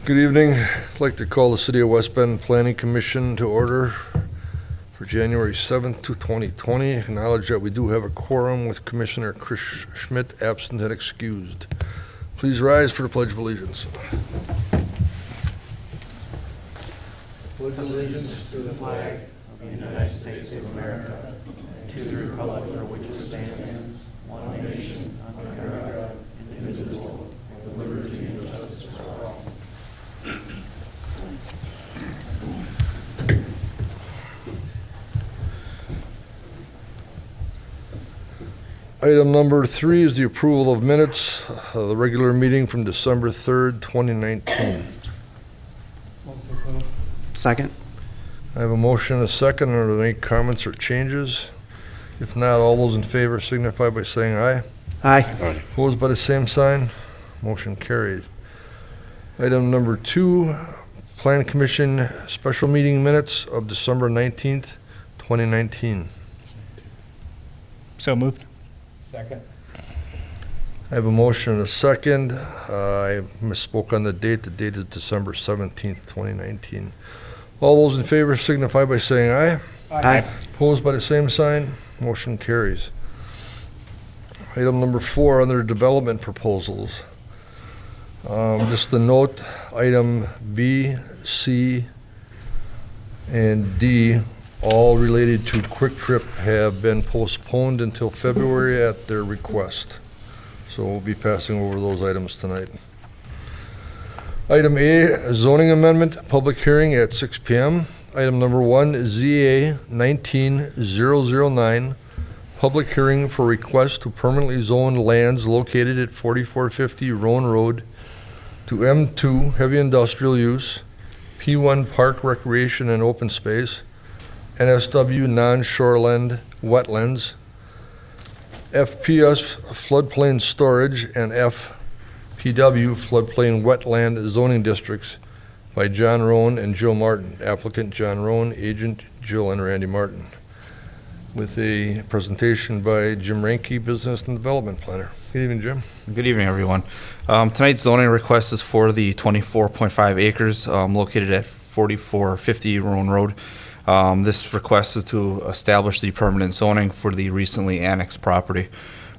Good evening. I'd like to call the City of West Bend Planning Commission to order for January 7th, 2020. Acknowledge that we do have a quorum with Commissioner Chris Schmidt absent and excused. Please rise for the Pledge of Allegiance. Pledge allegiance to the flag of the United States of America and to the republic for which it stands, one nation, under God, indivisible, with liberty and justice for all. Item number 3 is the approval of minutes of the regular meeting from December 3rd, 2019. Second. I have a motion and a second. Are there any comments or changes? If not, all those in favor signify by saying aye. Aye. Opposed by the same sign. Motion carried. Item number 2, Plan Commission special meeting minutes of December 19th, 2019. So moved. Second. I have a motion and a second. I misspoke on the date. The date is December 17th, 2019. All those in favor signify by saying aye. Aye. Opposed by the same sign. Motion carries. Item number 4, under development proposals. Just a note, item B, C, and D, all related to Quick Trip, have been postponed until February at their request. So we'll be passing over those items tonight. Item A, zoning amendment, public hearing at 6 p.m. Item number 1, ZA 19009, public hearing for request to permanently zone lands located at 4450 Roan Road to M2 heavy industrial use, P1 park recreation and open space, NSW non-shoreland wetlands, FPS floodplain storage, and FPW floodplain wetland zoning districts by John Roan and Jill Martin. Applicant John Roan, agent Jill and Randy Martin. With a presentation by Jim Ranke, Business and Development Planner. Good evening, Jim. Good evening, everyone. Tonight's zoning request is for the 24.5 acres located at 4450 Roan Road. This request is to establish the permanent zoning for the recently annexed property.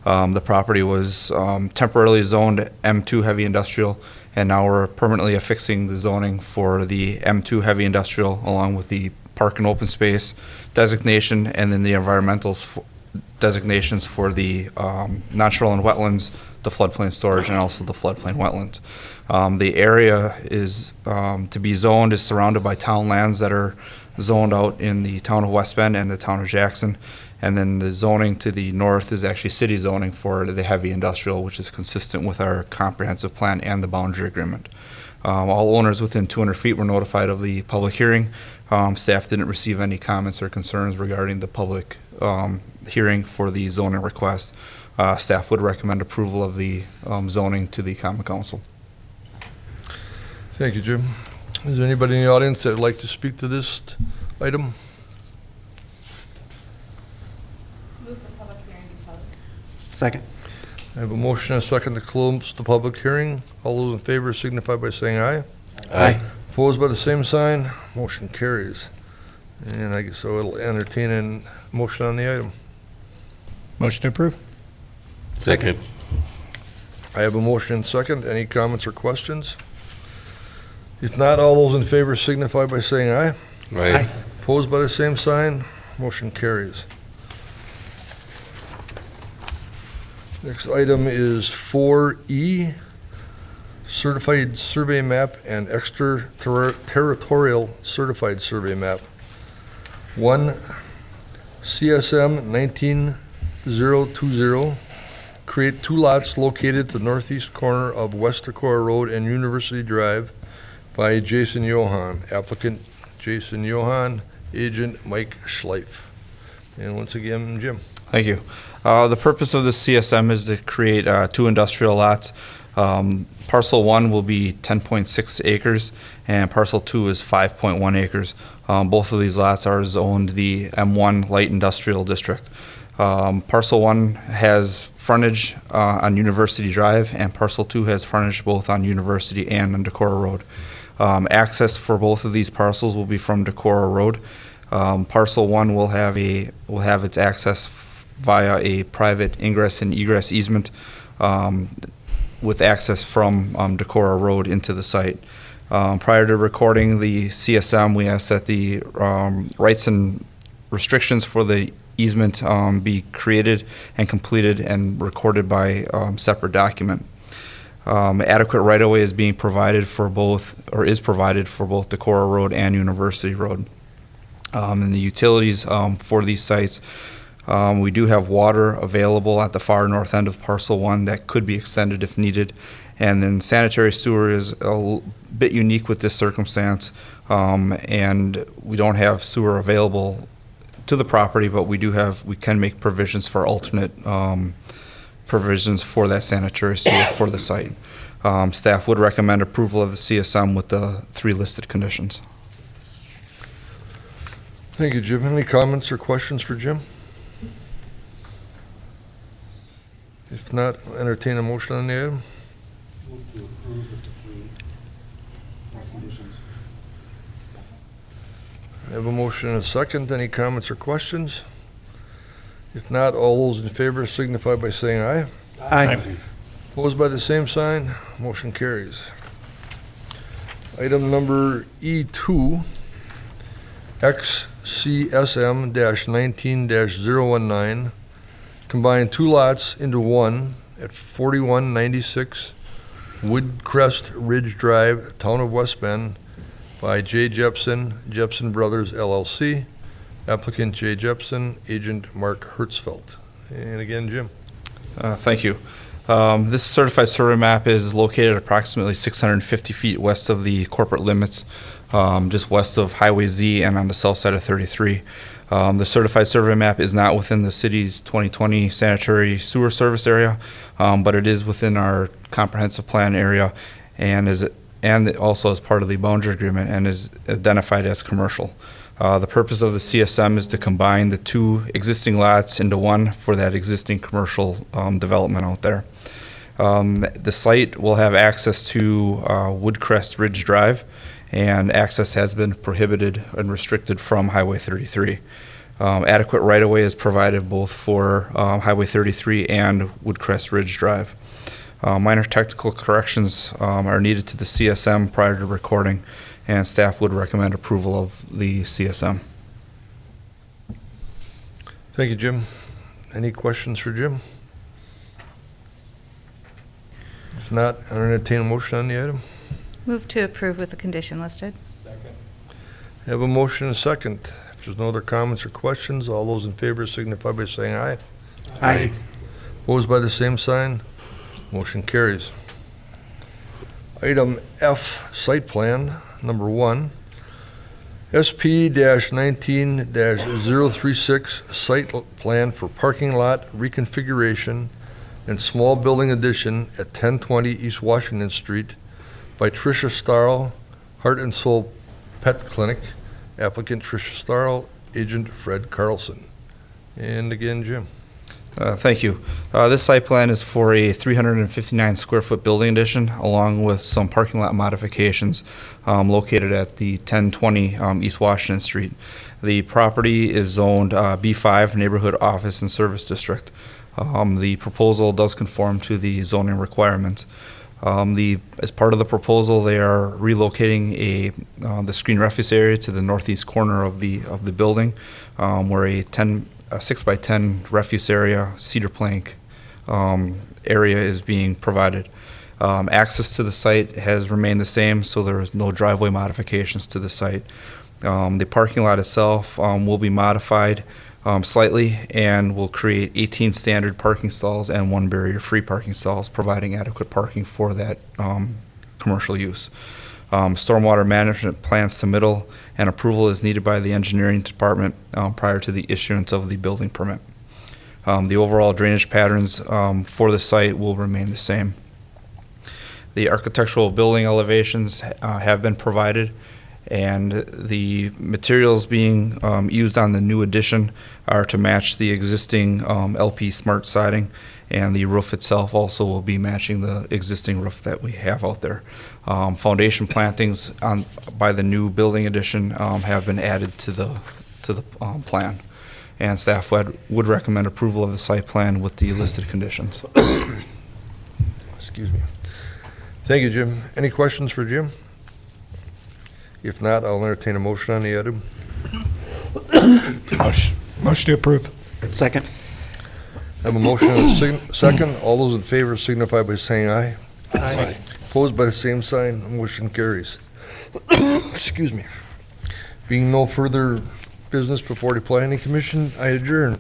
The property was temporarily zoned M2 heavy industrial, and now we're permanently affixing the zoning for the M2 heavy industrial along with the park and open space designation, and then the environmental designations for the non-shoreline wetlands, the floodplain storage, and also the floodplain wetlands. The area is to be zoned is surrounded by town lands that are zoned out in the town of West Bend and the town of Jackson, and then the zoning to the north is actually city zoning for the heavy industrial, which is consistent with our comprehensive plan and the boundary agreement. All owners within 200 feet were notified of the public hearing. Staff didn't receive any comments or concerns regarding the public hearing for the zoning request. Staff would recommend approval of the zoning to the Common Council. Thank you, Jim. Is there anybody in the audience that would like to speak to this item? Move for public hearing to close. Second. I have a motion and a second to close the public hearing. All those in favor signify by saying aye. Aye. Opposed by the same sign. Motion carries. And I guess I will entertain a motion on the item. Motion to approve. Second. I have a motion and second. Any comments or questions? If not, all those in favor signify by saying aye. Aye. Opposed by the same sign. Motion carries. Next item is 4E, certified survey map and extraterritorial certified survey map. 1, CSM 19020, create 2 lots located at the northeast corner of West Decorah Road and University Drive by Jason Johann. Applicant Jason Johann, agent Mike Schleif. And once again, Jim. Thank you. The purpose of the CSM is to create 2 industrial lots. Parcel 1 will be 10.6 acres, and parcel 2 is 5.1 acres. Both of these lots are zoned the M1 Light Industrial District. Parcel 1 has frontage on University Drive, and Parcel 2 has frontage both on University and on Decorah Road. Access for both of these parcels will be from Decorah Road. Parcel 1 will have its access via a private ingress and egress easement with access from Decorah Road into the site. Prior to recording the CSM, we asked that the rights and restrictions for the easement be created and completed and recorded by separate document. Adequate right-of-way is being provided for both, or is provided for both Decorah Road and University Road. And the utilities for these sites, we do have water available at the far north end of Parcel 1 that could be extended if needed. And then sanitary sewer is a bit unique with this circumstance, and we don't have sewer available to the property, but we can make provisions for alternate provisions for that sanitary sewer for the site. Staff would recommend approval of the CSM with the 3 listed conditions. Thank you, Jim. Any comments or questions for Jim? If not, entertain a motion on the item. Move to approve with the 3 conditions. I have a motion and a second. Any comments or questions? If not, all those in favor signify by saying aye. Aye. Opposed by the same sign, motion carries. Item number E2, XCSM-19-019, combine 2 lots into one at 4196 Woodcrest Ridge Drive, Town of West Bend, by J. Jepson, Jepson Brothers LLC, applicant J. Jepson, agent Mark Hertzfeld. And again, Jim. Thank you. This certified survey map is located approximately 650 feet west of the corporate limits, just west of Highway Z and on the south side of 33. The certified survey map is not within the city's 2020 sanitary sewer service area, but it is within our comprehensive plan area and also as part of the boundary agreement and is identified as commercial. The purpose of the CSM is to combine the 2 existing lots into one for that existing commercial development out there. The site will have access to Woodcrest Ridge Drive, and access has been prohibited and restricted from Highway 33. Adequate right-of-way is provided both for Highway 33 and Woodcrest Ridge Drive. Minor technical corrections are needed to the CSM prior to recording, and staff would recommend approval of the CSM. Thank you, Jim. Any questions for Jim? If not, I'll entertain a motion on the item. Move to approve with the condition listed. I have a motion and a second. If there's no other comments or questions, all those in favor signify by saying aye. Aye. Opposed by the same sign, motion carries. Item F, site plan, number 1, SP-19-036, site plan for parking lot reconfiguration and small building addition at 1020 East Washington Street by Tricia Starl, Heart and Soul Pet Clinic, applicant Tricia Starl, agent Fred Carlson. And again, Jim. Thank you. This site plan is for a 359 square foot building addition along with some parking lot modifications located at the 1020 East Washington Street. The property is zoned B5 Neighborhood Office and Service District. The proposal does conform to the zoning requirements. As part of the proposal, they are relocating the screen refuse area to the northeast corner of the building, where a 6x10 refuse area, cedar plank area is being provided. Access to the site has remained the same, so there is no driveway modifications to the site. The parking lot itself will be modified slightly and will create 18 standard parking stalls and 1 barrier-free parking stalls, providing adequate parking for that commercial use. Stormwater management plan submittal and approval is needed by the engineering department prior to the issuance of the building permit. The overall drainage patterns for the site will remain the same. The architectural building elevations have been provided, And the materials being used on the new addition are to match the existing LP Smart siding, and the roof itself also will be matching the existing roof that we have out there. Foundation plantings by the new building addition have been added to the plan, and staff would recommend approval of the site plan with the listed conditions. Excuse me. Thank you, Jim. Any questions for Jim? If not, I'll entertain a motion on the item. Motion to approve. Second. I have a motion and a second. All those in favor signify by saying aye. Aye. Opposed by the same sign, motion carries. Excuse me. Being no further business before the planning commission, I adjourn.